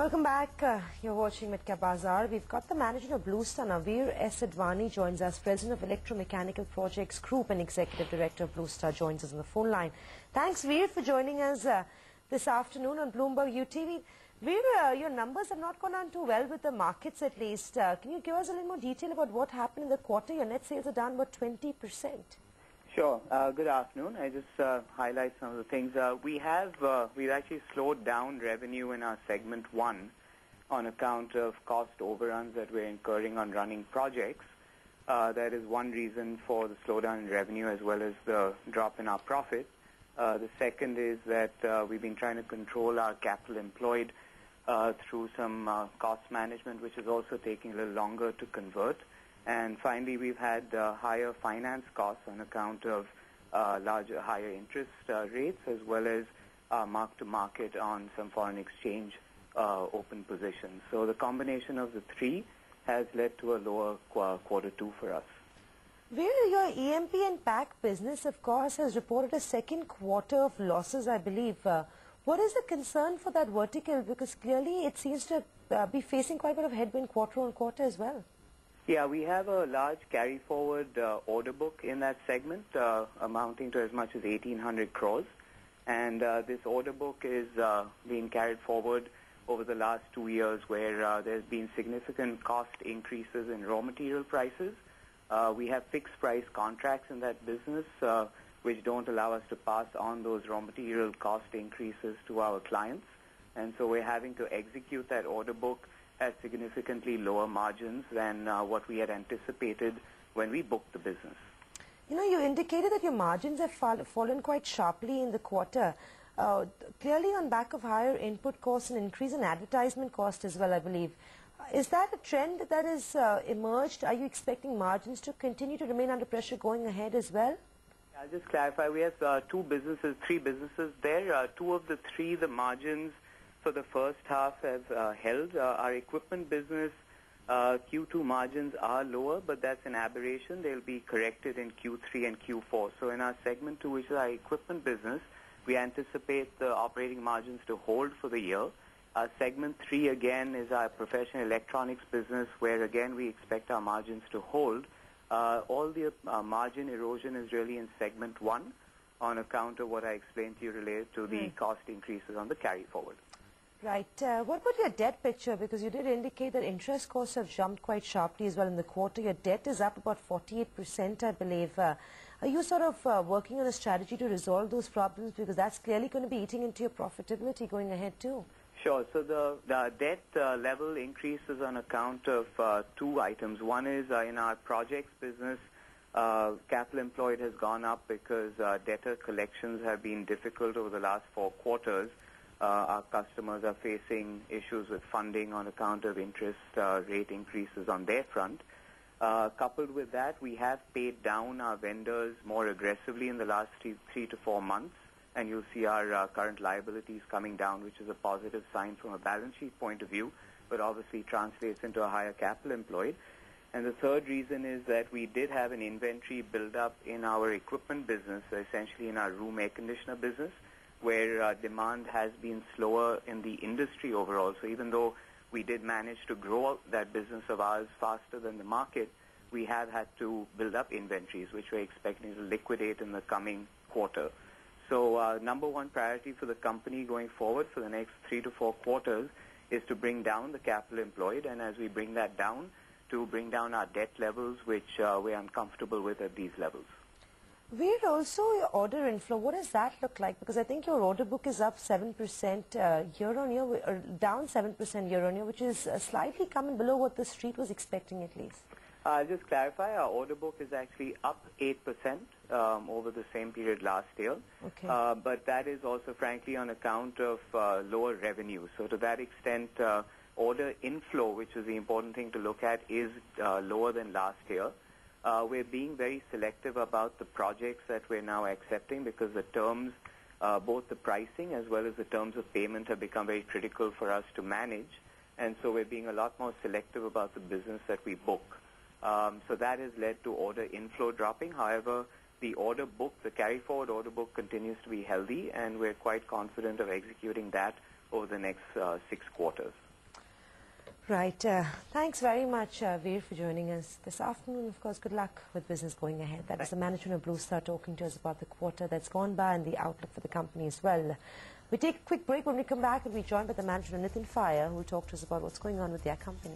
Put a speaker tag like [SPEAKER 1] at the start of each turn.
[SPEAKER 1] Welcome back. You're watching Midcap Bazaar. We've got the manager of Blue Star, Advani, joins us. President of Electromechanical Projects Group and Executive Director of Blue Star joins us on the phone line. Thanks, Veer, for joining us this afternoon on Bloomberg UTV. Veer, your numbers have not gone on too well with the markets at least. Can you give us a little more detail about what happened in the quarter? Your net sales are down about 20%.
[SPEAKER 2] Sure. Good afternoon. I just highlight some of the things. We've actually slowed down revenue in our segment 1 on account of cost overruns that we're incurring on running projects. That is one reason for the slowdown in revenue as well as the drop in our profit. The second is that we've been trying to control our capital employed through some cost management, which is also taking a little longer to convert. And finally, we've had higher finance costs on account of higher interest rates, as well as mark-to-market on some foreign exchange open positions. So the combination of the three has led to a lower quarter 2 for us.
[SPEAKER 1] Where your EMP and PAC business, of course, has reported a second quarter of losses, I believe. What is the concern for that vertical? Because clearly it seems to be facing quite a bit of headwind quarter on quarter as well.
[SPEAKER 2] Yeah, we have a large carry-forward order book in that segment, amounting to as much as 1,800 crores. And this order book is being carried forward over the last 2 years, where there's been significant cost increases in raw material prices. We have fixed-price contracts in that business, which don't allow us to pass on those raw material cost increases to our clients. And so we're having to execute that order book at significantly lower margins than what we had anticipated when we booked the business.
[SPEAKER 1] You know, you indicated that your margins have fallen quite sharply in the quarter. Clearly on back of higher input costs and increase in advertisement cost as well, I believe. Is that a trend that has emerged? Are you expecting margins to continue to remain under pressure going ahead as well?
[SPEAKER 2] I'll just clarify. We have three businesses there. Two of the three, the margins for the first half have held. Our equipment business, Q2 margins are lower, but that's an aberration. They'll be corrected in Q3 and Q4. So in our segment 2, which is our equipment business, we anticipate the operating margins to hold for the year. Segment 3, again, is our professional electronics business, where, again, we expect our margins to hold. All the margin erosion is really in segment 1 on account of what I explained to you related to the cost increases on the carry forward.
[SPEAKER 1] Right. What about your debt picture? Because you did indicate that interest costs have jumped quite sharply as well in the quarter. Your debt is up about 48%, I believe. Are you sort of working on a strategy to resolve those problems? Because that's clearly going to be eating into your profitability going ahead too.
[SPEAKER 2] Sure. So the debt level increases on account of two items. One is in our projects business, capital employed has gone up because debtor collections have been difficult over the last 4 quarters. Our customers are facing issues with funding on account of interest rate increases on their front. Coupled with that, we have paid down our vendors more aggressively in the last 3 to 4 months, and you'll see our current liabilities coming down, which is a positive sign from a balance sheet point of view, but obviously translates into a higher capital employed. And the third reason is that we did have an inventory build-up in our equipment business, essentially in our room air conditioner business, where demand has been slower in the industry overall. So even though we did manage to grow that business of ours faster than the market, we have had to build up inventories, which we're expecting to liquidate in the coming quarter. So number one priority for the company going forward for the next 3 to 4 quarters is to bring down the capital employed, and as we bring that down, to bring down our debt levels, which we're uncomfortable with at these levels.
[SPEAKER 1] Where also your order inflow, what does that look like? Because I think your order book is up 7% year-on-year, or down 7% year-on-year, which is slightly coming below what the street was expecting at least.
[SPEAKER 2] I'll just clarify, our order book is actually up 8% over the same period last year.
[SPEAKER 1] Okay.
[SPEAKER 2] But that is also, frankly, on account of lower revenue. So to that extent, order inflow, which is the important thing to look at, is lower than last year. We're being very selective about the projects that we're now accepting because the terms, both the pricing as well as the terms of payment, have become very critical for us to manage. And so we're being a lot more selective about the business that we book. So that has led to order inflow dropping. However, the order book, the carry-forward order book, continues to be healthy, and we're quite confident of executing that over the next 6 quarters.
[SPEAKER 1] Right. Thanks very much, Veer, for joining us this afternoon. Of course, good luck with business going ahead. That is the management of Blue Star talking to us about the quarter that's gone by and the outlook for the company as well. We take a quick break. When we come back, we'll be joined by the manager, Nitin Fire, who will talk to us about what's going on with their company.